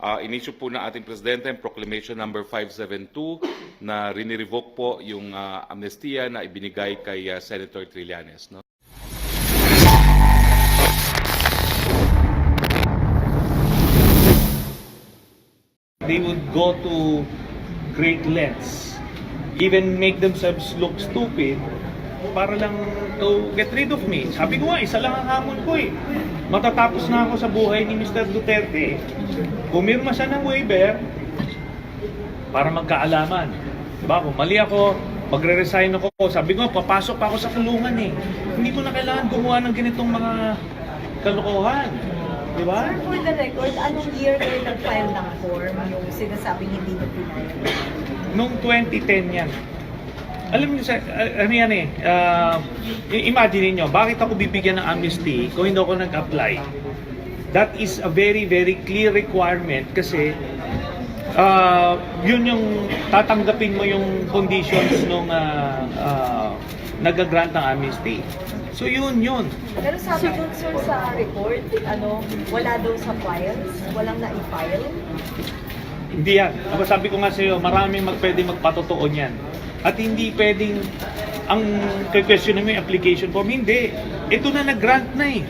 Inisyu po na ating Presidente ang Proclamation number 572 na rinirevoke po yung amnestiya na ibinigay kay Senator Trillanes. No? They would go to great lengths, even make themselves look stupid para lang to get rid of me. Sabi ko nga, isa lang ang hamon ko eh. Matatapos na ako sa buhay ni Mr. Duterte. Pumirma siya ng waiver para magkaalaman. Diba? Kung mali ako, magre-resign ako. Sabi ko, papasok pa ako sa kulungan eh. Hindi ko na kailangan gumawa ng ganitong mga kalokohan. Diba? Sir, for the record, anong year kayo nag-file ng form yung sinasabing hindi na pinay? Noong 2010 yan. Alam niyo, ano yan eh, imagine niyo, bakit ako bibigyan ng amnesty kung hindi ako nag-apply? That is a very, very clear requirement kasi yun yung tatanggapin mo yung conditions nung nag-grant ng amnesty. So yun. Pero sabi ko, sir, sa report, wala daw sa files, walang na-i-file? Hindi yan. Sabi ko nga sa'yo, maraming pwede magpatotoo niyan. At hindi pwedeng ang question mo yung application form. Hindi. Ito na nag-grant na eh.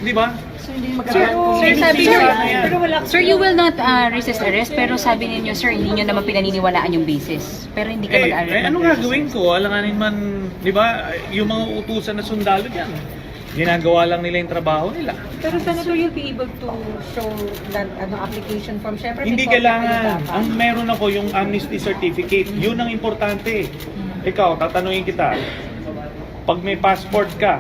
Di ba? So hindi Sir, you will not resist arrest, pero sabi ninyo, sir, hindi nyo naman pinaniniwalaan yung basis. Pero hindi ka mag-arrest. Ano gagawin ko? Alanganin man, di ba, yung mga utusan na sundalo dyan, ginagawa lang nila yung trabaho nila. Pero Senator, you'll be able to show that application form. Siyempre, Hindi kailangan. Ang meron ako yung amnesty certificate. Yun ang importante. Ikaw, tatanungin kita. Pag may passport ka,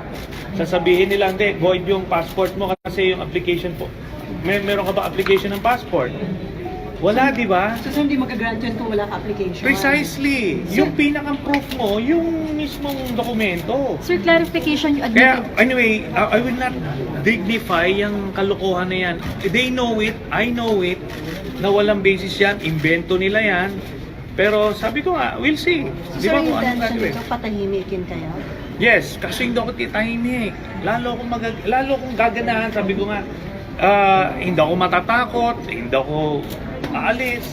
sasabihin nila, hindi, void yung passport mo kasi yung application po. Meron ka ba application ng passport? Wala, di ba? So, hindi mag-grant yun kung wala ka application? Precisely. Yung pinakang proof mo, yung mismong dokumento. Sir, clarification, you Kaya, admitted. anyway, I will not dignify yung kalokohan na yan. They know it, I know it, na walang basis yan, invento nila yan. Pero sabi ko nga, we'll see. Di ba kung anong gagawin? So, patahimikin kaya? Yes, kasi hindi ako titahimik. Lalo akong gaganahan, sabi ko nga, hindi ako matatakot, hindi ako aalis.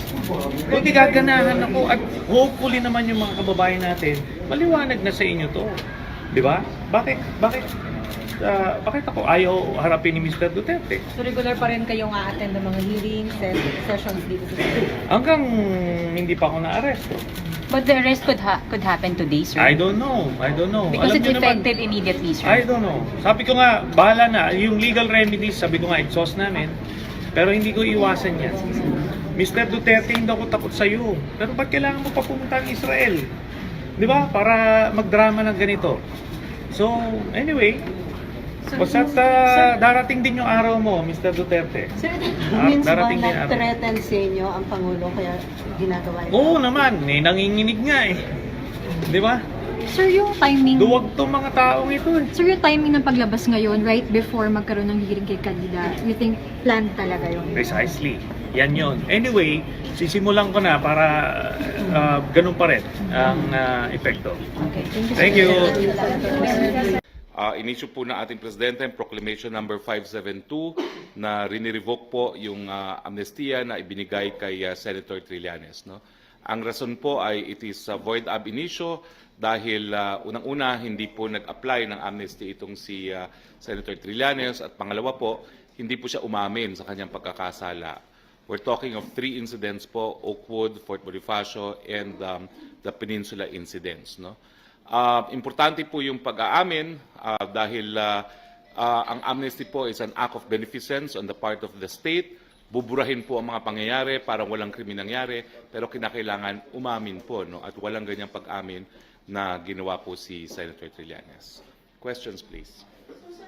Kundi gaganahan ako at hopefully naman yung mga kababayan natin, maliwanag na sa inyo to. Di ba? Bakit ako ayaw harapin ni Mr. Duterte? So, regular pa rin kayong a-attend ng mga hearings, sessions dito sa Hanggang hindi pa ako na-arresto. But the arrest could happen today, sir. I don't know. Because Alam it's niyo naman, effective immediately, sir. I don't know. Sabi ko nga, bahala na. Yung legal remedies, sabi ko nga, exhaust namin. Pero hindi ko iwasan yan. Mr. Duterte, hindi ako takot sa iyo. Pero ba't kailangan mo pa pumunta ng Israel? Di ba? Para magdrama ng ganito. So, anyway, basta't darating din yung araw mo, Mr. Duterte. Sir, means ba darating din araw. na-threaten sa inyo ang Pangulo kaya ginagawa ito? Oo naman, nanginginig nga eh. Di ba? Sir, yung timing... Duwag tong mga taong ito eh. Sir, yung timing ng paglabas ngayon, right before magkaroon ng hearing kay Kandidat, you think planned talaga yun? Precisely. Yan yun. Anyway, sisimulan ko na para ganun pa rin ang epekto. Okay, Thank you. Inisyu po na ating Presidente ang Proclamation number 572 na rinirevoke po yung amnestiya na ibinigay kay Senator Trillanes. No? Ang rason po ay it is void ab initio dahil unang-una hindi po nag-apply ng amnesty itong si Senator Trillanes at pangalawa po, hindi po siya umamin sa kanyang pagkakasala. We're talking of 3 incidents po, Oakwood, Fort Bonifacio, and the Peninsula incidents. No? Importante po yung pag-aamin dahil ang amnesty po is an act of beneficence on the part of the state. Buburahin po ang mga pangyayari para walang krimen nangyari, pero kinakailangan umamin po, no? At walang ganyang pag-amin na ginawa po si Senator Trillanes. Questions, please. Sir,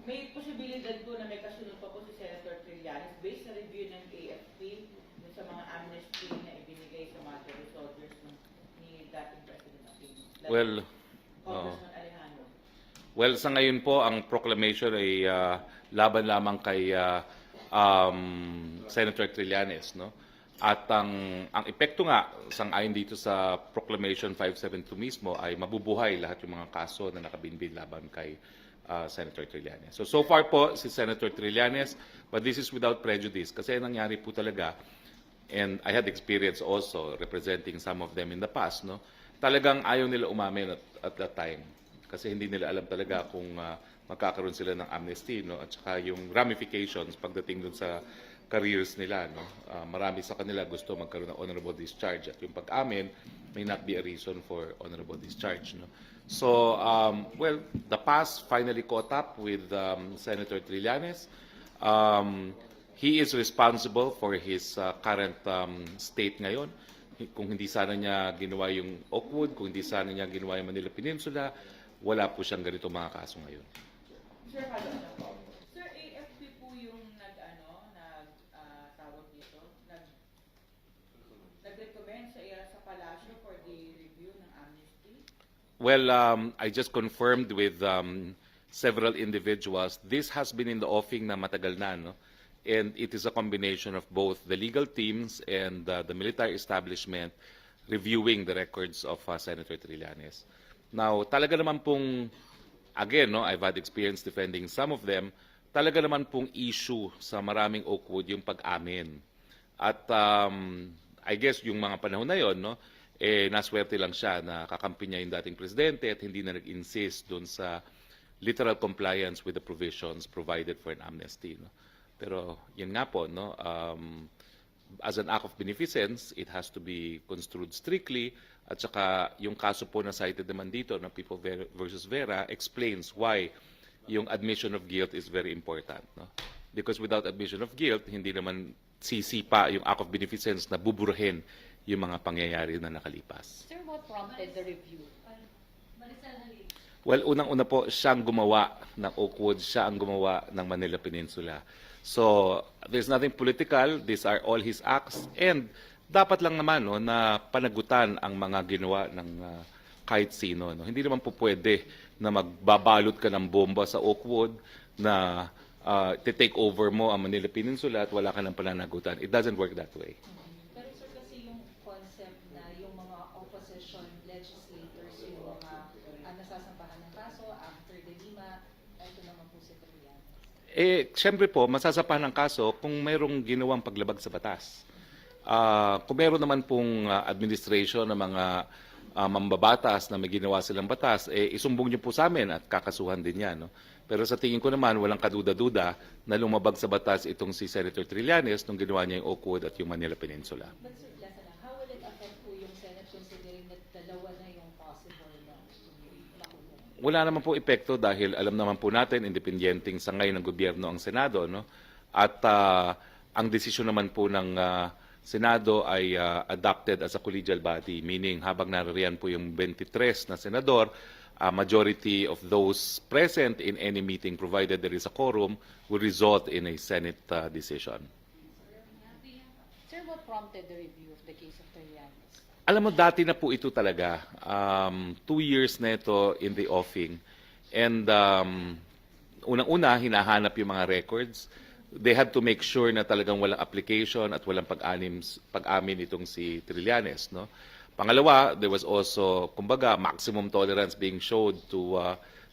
may posibilidad po na may kasunod pa po si Senator Trillanes based sa review ng AFP sa mga amnesty na ibinigay sa mga soldiers ni dating President Aquino. Well, sa ngayon po, ang proclamation ay laban lamang kay Senator Trillanes, no? At ang epekto nga, sang-ayon dito sa Proclamation 572 mismo, ay mabubuhay lahat yung mga kaso na nakabinbin laban kay Senator Trillanes. So far po si Senator Trillanes, but this is without prejudice kasi nangyari po talaga, and I had experience also representing some of them in the past, no? Talagang ayaw nila umamin at that time kasi hindi nila alam talaga kung magkakaroon sila ng amnesty, no? At saka yung ramifications pagdating dun sa careers nila, no? Marami sa kanila gusto magkaroon ng honorable discharge at yung pag-amin may not be a reason for honorable discharge, no? So, well, the past finally caught up with Senator Trillanes. He is responsible for his current state ngayon. Kung hindi sana niya ginawa yung Oakwood, kung hindi sana niya ginawa yung Manila Peninsula, wala po siyang ganito mga kaso ngayon. Sir, hello na po. Sir, AFP po yung tawag dito, nag-recommend sa palasyo for the review ng amnesty? Well, I just confirmed with several individuals. This has been in the offing na matagal na, no? And it is a combination of both the legal teams and the military establishment reviewing the records of Senator Trillanes. Now, talaga naman pong, again, no, I've had experience defending some of them, talaga naman pong issue sa maraming Oakwood yung pag-amin. At I guess yung mga panahon na yon, no, naswerte lang siya na kakampi niya yung dating presidente at hindi na nag-insist doon sa literal compliance with the provisions provided for an amnesty, no. Pero yun nga po, no, as an act of beneficence, it has to be construed strictly. At saka yung kaso po na cited naman dito, na People versus Vera, explains why yung admission of guilt is very important, no? Because without admission of guilt, hindi naman sisipa yung act of beneficence na buburuhin yung mga pangyayari na nakalipas. Sir, what prompted the review? Well, unang-una po, siyang gumawa ng Oakwood, siya ang gumawa ng Manila Peninsula. So, there's nothing political, these are all his acts, and dapat lang naman, no, na panagutan ang mga ginawa ng kahit sino, no. Hindi naman po pwede na magbabalot ka ng bomba sa Oakwood na take over mo ang Manila Peninsula at wala ka ng pananagutan. It doesn't work that way. Pero sir, kasi yung concept na yung mga opposition legislators, yung mga nasasampahan ng kaso after the Lima, ito naman po si Trillanes. Siyempre po, masasapahan ng kaso kung mayroong ginawang paglabag sa batas. Kung meron naman pong administration ng mga mambabatas na may ginawa silang batas, isumbong niyo po sa amin at kakasuhan din yan, no? Pero sa tingin ko naman, walang kaduda-duda na lumabag sa batas itong si Senator Trillanes nung ginawa niya yung Oakwood at yung Manila Peninsula. But sir, last na, how will it affect po yung Senate considering that dalawa na yung possible na makulong? Wala naman po epekto dahil alam naman po natin, independenteng sangay ng gobyerno ang Senado, no? At ang desisyon naman po ng Senado ay adopted as a collegial body, meaning habang naririyan po yung 23 na senador, majority of those present in any meeting, provided there is a quorum, will result in a Senate decision. Sir, what prompted the review of the case of Trillanes? Alam mo, dati na po ito talaga. 2 years na ito in the offing. And unang-una, hinahanap yung mga records. They had to make sure na talagang walang application at walang pag-amin itong si Trillanes, no? Pangalawa, there was also, kumbaga, maximum tolerance being showed to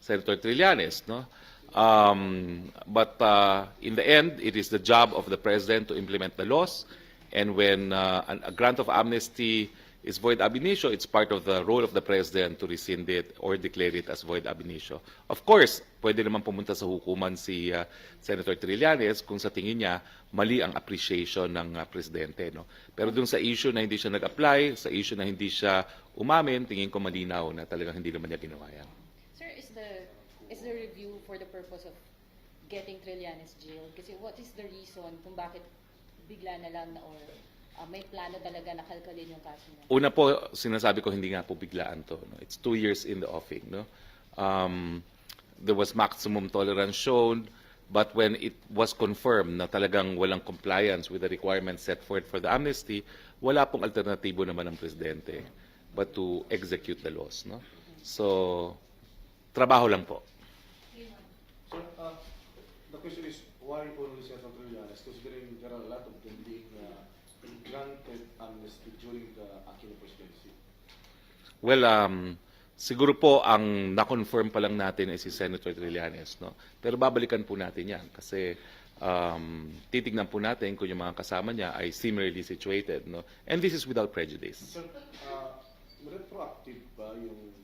Senator Trillanes, no? But in the end, it is the job of the President to implement the laws. And when a grant of amnesty is void ab initio, it's part of the role of the President to rescind it or declare it as void ab initio. Of course, pwede naman pumunta sa hukuman si Senator Trillanes kung sa tingin niya mali ang appreciation ng Presidente, no? Pero dun sa issue na hindi siya nag-apply, sa issue na hindi siya umamin, tingin ko malinaw na talagang hindi naman niya ginawa yan. Sir, is the review for the purpose of getting Trillanes jailed? Kasi what is the reason kung bakit bigla na lang na or may plano talaga na kalkalin yung kaso niya? Una po, sinasabi ko hindi nga po biglaan to, no? It's 2 years in the offing, no? There was maximum tolerance shown, but when it was confirmed na talagang walang compliance with the requirements set forth for the amnesty, wala pong alternatibo naman ng Presidente but to execute the laws, no? So, trabaho lang po. So, the question is, why only Senator Trillanes, considering there are a lot of them being granted amnesty during the Aquino presidency? Well, Siguro po ang na-confirm pa lang natin ay si Senator Trillanes, no? Pero babalikan po natin 'yan kasi titignan po natin kung yung mga kasama niya ay similarly situated, no? And this is without prejudice. Sir, retroactive ba yung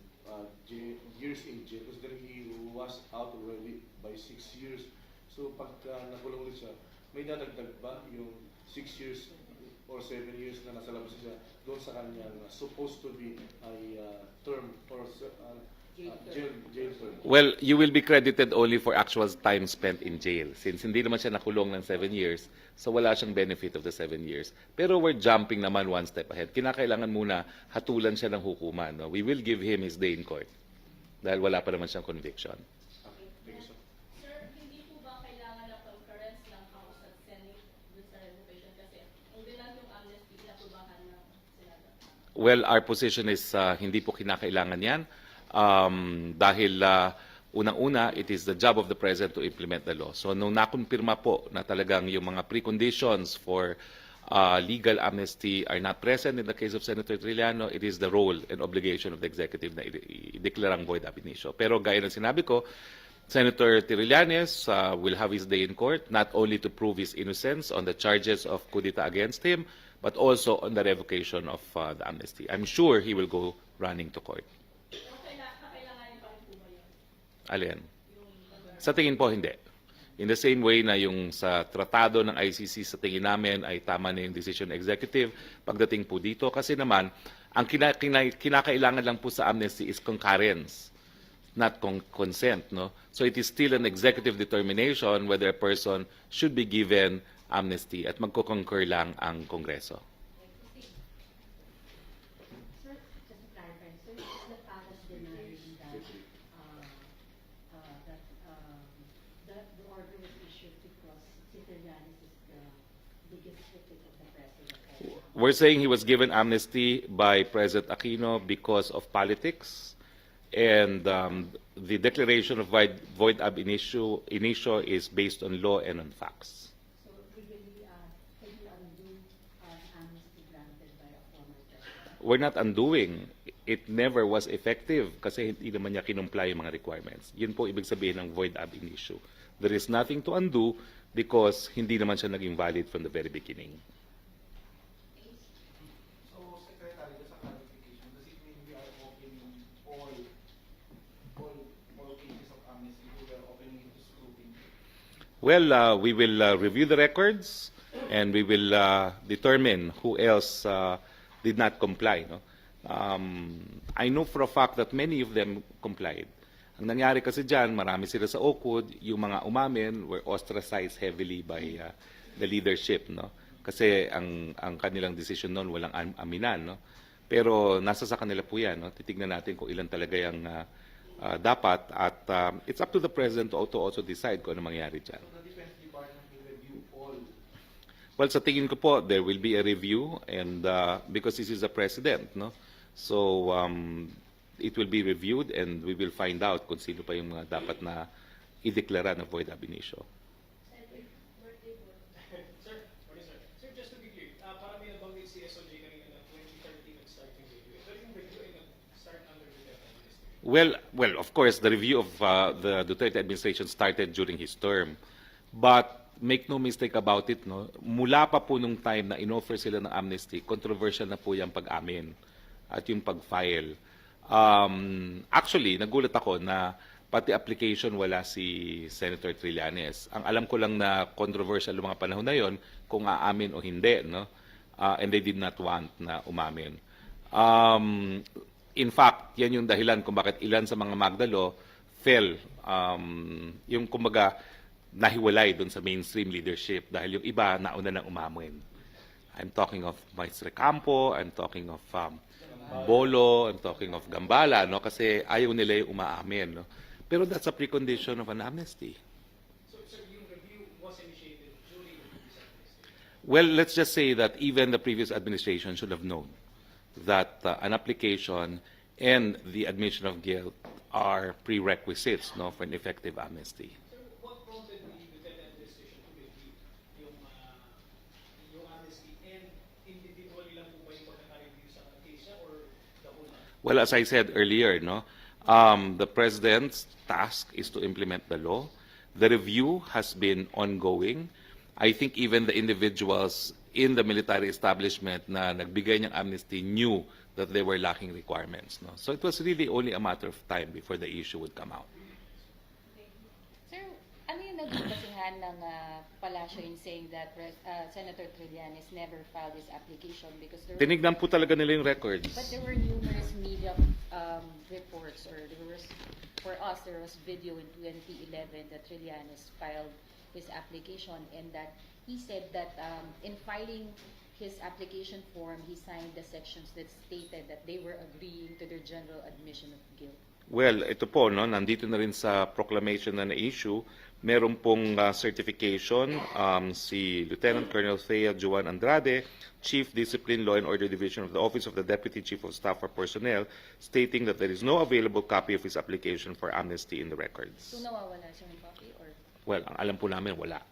years in jail? Because then he was out already by 6 years. So pagka nakulong ulit siya, may dadagdag ba yung 6 years or 7 years na nasa labas siya doon sa kanyang supposed to be ay term or jail term? Well, you will be credited only for actual time spent in jail since hindi naman siya nakulong ng 7 years, so wala siyang benefit of the 7 years. Pero we're jumping naman one step ahead. Kinakailangan muna hatulan siya ng hukuman. No? We will give him his day in court dahil wala pa naman siyang conviction. Thank you, sir. Sir, hindi po ba kailangan ng concurrence ng House at Senate dun sa revocation? Kasi hindi lang yung amnesty inaprobahan ng Senado. Well, our position is hindi po kinakailangan yan dahil unang-una, it is the job of the President to implement the law. So nung nakumpirma po na talagang yung mga preconditions for legal amnesty are not present in the case of Senator Trillanes, it is the role and obligation of the executive na i-declarang void ab initio. Pero gaya ng sinabi ko, Senator Trillanes will have his day in court not only to prove his innocence on the charges of coup d'etat against him, but also on the revocation of the amnesty. I'm sure he will go running to court. Kakailanganin pa rin po ba yun? Alin? Sa tingin po, hindi. In the same way na yung sa tratado ng ICC sa tingin namin ay tama na yung decision executive pagdating po dito. Kasi naman, ang kinakailangan lang po sa amnesty is concurrence, not consent. No? So it is still an executive determination whether a person should be given amnesty at magko-concur lang ang Kongreso. Sir, just to clarify, sir, is the palace denying that the order was issued because Trillanes is the biggest critic of the president? We're saying he was given amnesty by President Aquino because of politics, and the declaration of void ab initio is based on law and on facts. So legally, can you undo amnesty granted by a former president? We're not undoing. It never was effective kasi hindi naman niya kinumply yung mga requirements. Yun po ibig sabihin ng void ab initio. There is nothing to undo because hindi naman siya naging valid from the very beginning. So, Secretary, just a clarification. Does it mean we are opening all cases of amnesty? We are opening it to scrutiny? Well, we will review the records and we will determine who else did not comply. No? I know for a fact that many of them complied. Ang nangyari kasi dyan, marami sila sa OCUD, yung mga umamin were ostracized heavily by the leadership. No? Kasi ang kanilang decision noon walang aminan. No? Pero nasa sa kanila po yan. No? Titignan natin kung ilan talaga yung dapat at it's up to the President to also decide kung ano mangyari dyan. So, the Defense Department will review all. Well, sa tingin ko po, there will be a review and because this is the President, no? So, it will be reviewed and we will find out kung sino pa yung mga dapat na ideklara na void ab initio. Sir, just to be clear, para may nabanggit si SOJ kanina na 2013 nag-start yung review. Pero yung review ay nag-start under the Duterte administration. Well, of course, the review of the Duterte administration started during his term. But make no mistake about it, no? Mula pa po nung time na inoffer sila ng amnesty, controversial na po yung pag-amin at yung pag-file. Actually, nagulat ako na pati application wala si Senator Trillanes. Ang alam ko lang na controversial yung mga panahon na yon kung aamin o hindi, no? And they did not want na umamin. In fact, yan yung dahilan kung bakit ilan sa mga Magdalo fell, yung kumbaga nahiwalay doon sa mainstream leadership dahil yung iba nauna nang umamin. I'm talking of Maestre Campo, I'm talking of Bolo, I'm talking of Gambala, no? Kasi ayaw nila yung umaamin. No? Pero that's a precondition of an amnesty. So, sir, yung review was initiated during this administration? Well, let's just say that even the previous administration should have known that an application and the admission of guilt are prerequisites, no, for an effective amnesty. Sir, what prompted the Duterte administration to review yung amnesty and individually lang po ba yung pagkaka-review sa case niya or the whole? Well, as I said earlier, no, the president's task is to implement the law. The review has been ongoing. I think even the individuals in the military establishment na nagbigay ng amnesty knew that they were lacking requirements. No? So it was really only a matter of time before the issue would come out. Sir, ano yung naging basihan ng palasyo in saying that Senator Trillanes never filed his application because Tinignan po talaga nila yung records. but there were numerous media reports, or for us there was video in 2011 that Trillanes filed his application, and that he said that in filing his application form, he signed the sections that stated that they were agreeing to their general admission of guilt. Well, ito po, no, nandito na rin sa proclamation na na-issue, meron pong certification si Lieutenant Colonel Thea Juan Andrade, Chief Discipline Law and Order Division of the Office of the Deputy Chief of Staff for Personnel, stating that there is no available copy of his application for amnesty in the records. So nawawala siya ng copy, or Well, ang alam po namin, wala.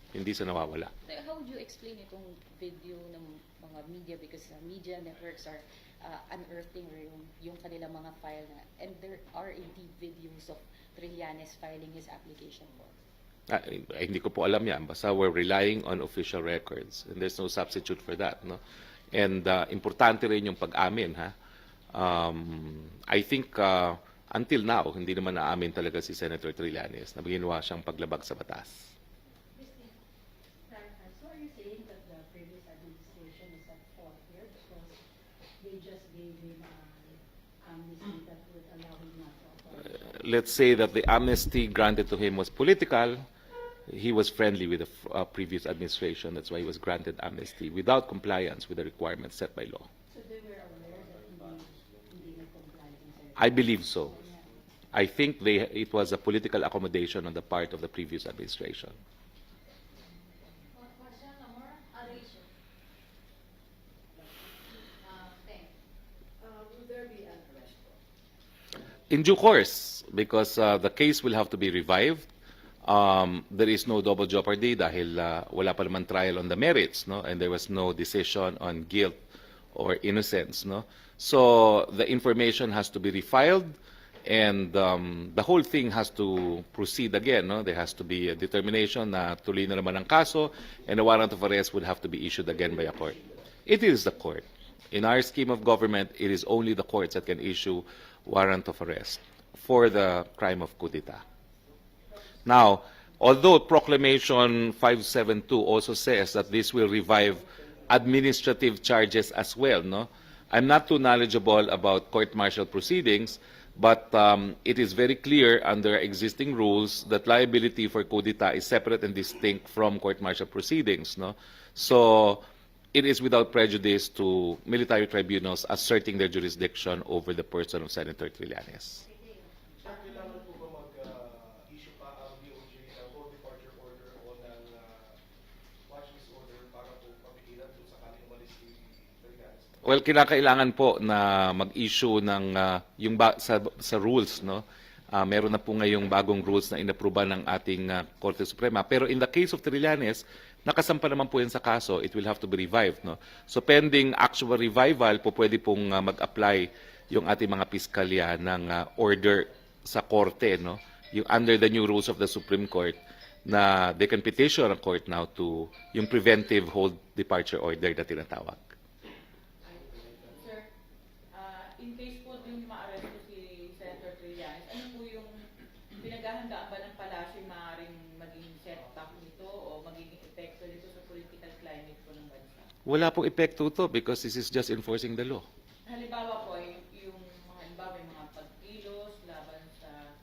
Hindi sa nawawala. how would you explain itong video ng mga media, because media networks are unearthing yung kanilang mga file na, and there are indeed videos of Trillanes filing his application form. Hindi ko po alam yan. Basta we're relying on official records. And there's no substitute for that. No? And importante rin yung pag-amin. Ha? I think until now, hindi naman naamin talaga si Senator Trillanes na ginawa siyang paglabag sa batas. So are you saying that the previous administration is at fault here because they just gave him amnesty that would allow him not to apply? Let's say that the amnesty granted to him was political. He was friendly with the previous administration. That's why he was granted amnesty without compliance with the requirements set by law. So they were aware that hindi nag-comply. I believe so. I think it was a political accommodation on the part of the previous administration. In due course, because the case will have to be revived. There is no double jeopardy dahil wala pa naman trial on the merits, no? And there was no decision on guilt or innocence, no? So the information has to be refiled, and the whole thing has to proceed again, no? There has to be a determination na tuloy na naman ang kaso, and a warrant of arrest would have to be issued again by a court. It is the court. In our scheme of government, it is only the courts that can issue warrant of arrest for the crime of coup d'etat. Now, although Proclamation 572 also says that this will revive administrative charges as well, no? I'm not too knowledgeable about court-martial proceedings, but it is very clear under existing rules that liability for coup d'etat is separate and distinct from court-martial proceedings, no? So it is without prejudice to military tribunals asserting their jurisdiction over the person of Senator Trillanes. Sir, kailangan po ba mag-issue pa ang DOJ ng whole departure order o ng watch list order para po papigilan kung sakaling umalis si Trillanes? Well, kinakailangan po na mag-issue ng sa rules, no? Meron na po ngayong bagong rules na inapruba ng ating Korte Suprema. Pero in the case of Trillanes, nakasampa naman po yan sa kaso, it will have to be revived, no? So pending actual revival po pwede pong mag-apply yung ating mga piskalya ng order sa korte, no? Yung under the new rules of the Supreme Court na they can petition a court now to yung preventive hold departure order na tinatawag. Sir, in case po yung ma-arresto si Senator Trillanes, ano po yung pinaghahandaan ba ng palasyo yung maaaring maging setback nito o magiging epekto nito sa political climate po ng bansa? Wala pong epekto to because this is just enforcing the law. Halimbawa po, yung mga pagkilos laban sa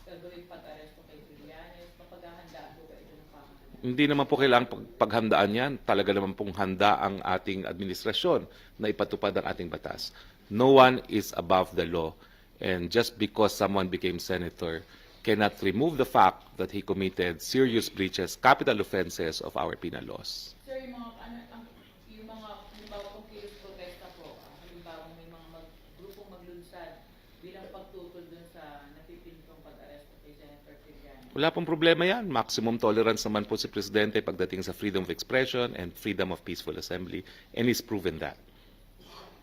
gagawing pag-aresto kay Trillanes, mapaghahandaan po ba ito ng pamahalaan? Hindi naman po kailangang paghandaan yan. Talaga naman pong handa ang ating administrasyon na ipatupad ang ating batas. No one is above the law. And just because someone became senator cannot remove the fact that he committed serious breaches, capital offenses of our penal laws. Sir, yung mga halimbawa pong kilos protesta po, halimbawa may mga grupong maglunsad bilang pagtutol dun sa napipintong pag-aresto kay Senator Trillanes. Wala pong problema yan. Maximum tolerance naman po si Presidente pagdating sa freedom of expression and freedom of peaceful assembly. And he's proven that.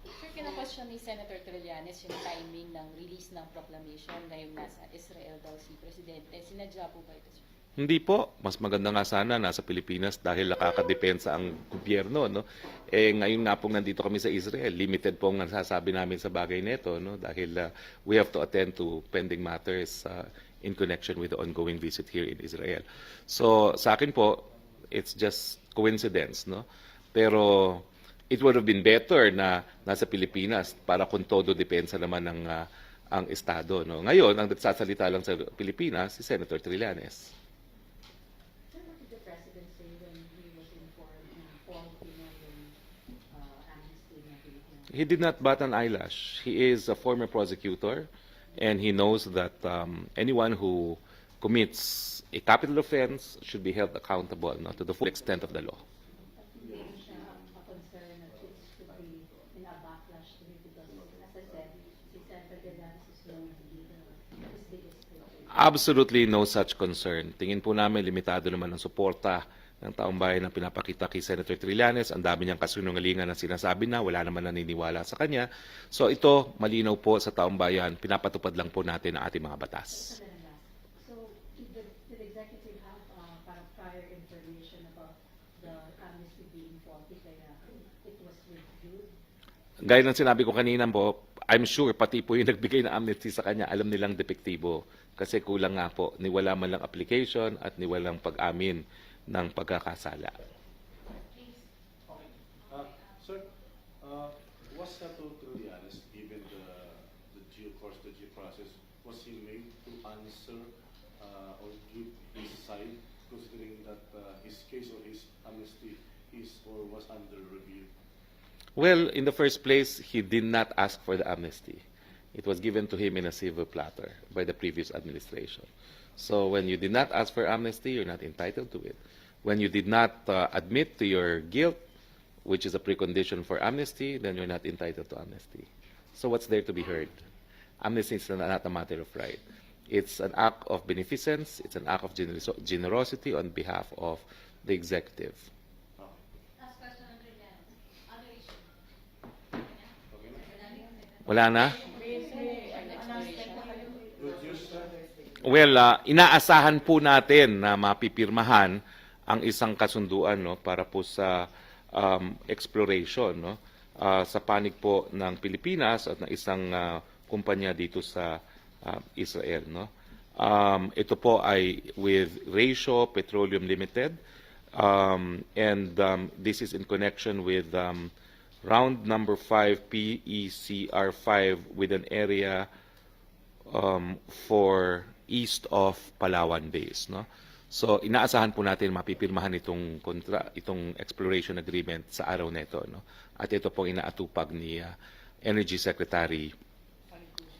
Sir, kina-question ni Senator Trillanes yung timing ng release ng proclamation ngayong nasa Israel daw si Presidente. Sinadya po ba ito, sir? Hindi po. Mas maganda nga sana nasa Pilipinas dahil nakakadepensa ang gobyerno. No? Ngayon nga pong nandito kami sa Israel, limited po ang nasasabi namin sa bagay nito. No? Dahil we have to attend to pending matters in connection with the ongoing visit here in Israel. So sa akin po, it's just coincidence. No? Pero it would have been better na nasa Pilipinas para kung todo depensa naman ng ang Estado. No? Ngayon, ang nagsasalita lang sa Pilipinas, si Senator Trillanes. He did not bat an eyelash. He is a former prosecutor, and he knows that anyone who commits a capital offense should be held accountable, no, to the full extent of the law. Absolutely no such concern. Tingin po namin limitado naman ang suporta ng taong bayan na pinapakita kay Senator Trillanes. Ang dami niyang kasinungalingan na sinasabi na wala naman naniniwala sa kanya. So ito, malinaw po sa taong bayan, pinapatupad lang po natin ang ating mga batas. So, did the executive have prior information about the amnesty being faulty kaya it was reviewed? Gaya ng sinabi ko kanina po, I'm sure pati po yung nagbigay ng amnesty sa kanya, alam nilang depektibo. Kasi kulang nga po, niwala man lang application at niwalang pag-amin ng pagkakasala. Sir, was Senator Trillanes, given the due course, the due process, was he made to answer or give his side, considering that his case or his amnesty is or was under review? Well, in the first place, he did not ask for the amnesty. It was given to him in a silver platter by the previous administration. So when you did not ask for amnesty, you're not entitled to it. When you did not admit to your guilt, which is a precondition for amnesty, then you're not entitled to amnesty. So what's there to be heard? Amnesty is not a matter of right. It's an act of beneficence. It's an act of generosity on behalf of the executive. Last question on Trillanes. Other issue. Wala na? Well, inaasahan po natin na mapipirmahan ang isang kasunduan, no, para po sa exploration, no, sa panig po ng Pilipinas at ng isang kumpanya dito sa Israel. No. Ito po ay with Ratio Petroleum Limited, and this is in connection with round number 5 PECR5 with an area for east of Palawan base, no? So inaasahan po natin mapipirmahan itong exploration agreement sa araw nito, no? At ito po inaatupag ni Energy Secretary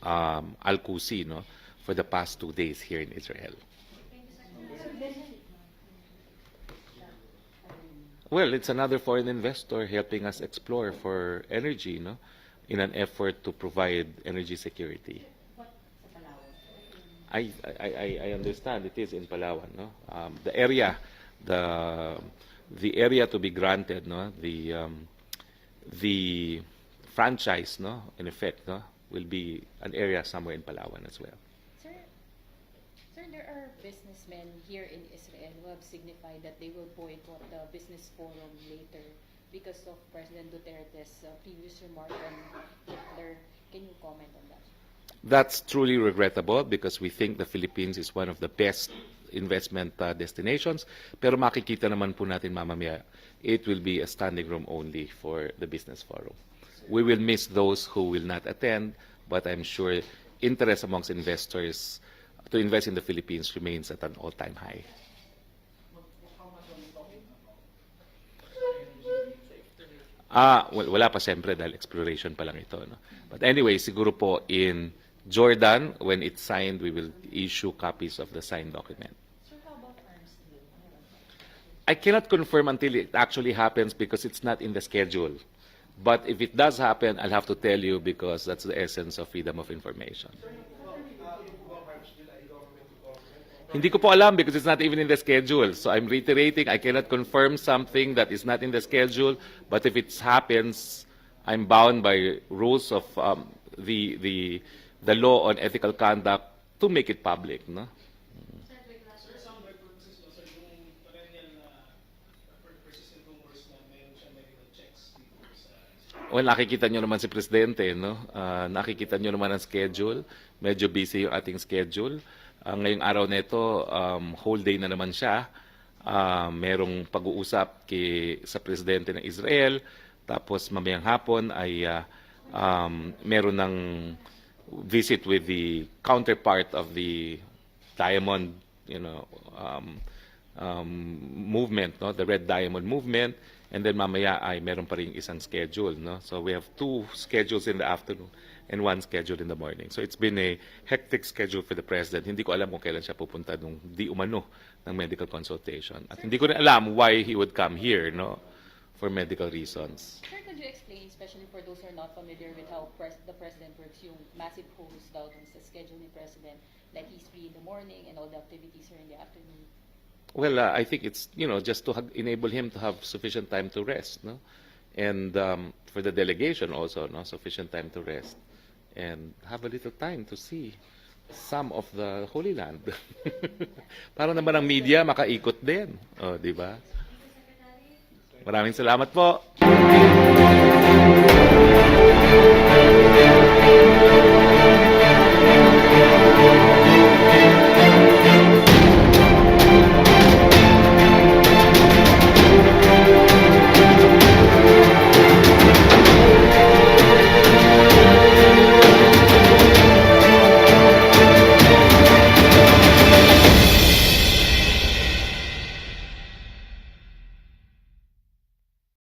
Al-Kusi, no, for the past 2 days here in Israel. Well, it's another foreign investor helping us explore for energy, no, in an effort to provide energy security. I understand it is in Palawan, no. The area to be granted, no, the franchise, no, in effect, no, will be an area somewhere in Palawan as well. Sir, there are businessmen here in Israel who have signified that they will boycott the business forum later because of President Duterte's previous remark on Hitler. Can you comment on that? That's truly regrettable because we think the Philippines is one of the best investment destinations. Pero makikita naman po natin mamamaya, it will be a standing room only for the business forum. We will miss those who will not attend, but I'm sure interest amongst investors to invest in the Philippines remains at an all-time high. Well, wala pa siyempre dahil exploration pa lang ito. No? But anyway, siguro po in Jordan, when it's signed, we will issue copies of the signed document. Sir, how about arms deal? I cannot confirm until it actually happens because it's not in the schedule. But if it does happen, I'll have to tell you because that's the essence of freedom of information. Hindi ko po alam because it's not even in the schedule. So I'm reiterating, I cannot confirm something that is not in the schedule. But if it happens, I'm bound by rules of the law on ethical conduct to make it public, no? Sir, some by purposes lang, sir, yung perennial na persistent rumors na meron siya medical checks dito sa... Well, nakikita nyo naman si Presidente, no? Nakikita nyo naman ang schedule. Medyo busy yung ating schedule. Ngayong araw na ito, whole day na naman siya. Merong pag-uusap sa Presidente ng Israel. Tapos mamayang hapon ay meron ng visit with the counterpart of the Diamond, movement, no? The Red Diamond movement. And then mamaya ay meron pa rin isang schedule, no? So we have 2 schedules in the afternoon and 1 schedule in the morning. So it's been a hectic schedule for the President. Hindi ko alam kung kailan siya pupunta nung di umano ng medical consultation. At hindi ko rin alam why he would come here, no? For medical reasons. Sir, could you explain, especially for those who are not familiar with how the President works, yung massive holes daw dun sa schedule ni President, like he's free in the morning and all the activities are in the afternoon? Well, I think it's, just to enable him to have sufficient time to rest, no? And for the delegation also, no? Sufficient time to rest. And have a little time to see some of the Holy Land. Para naman ang media makaikot din. O, di ba? Maraming salamat po.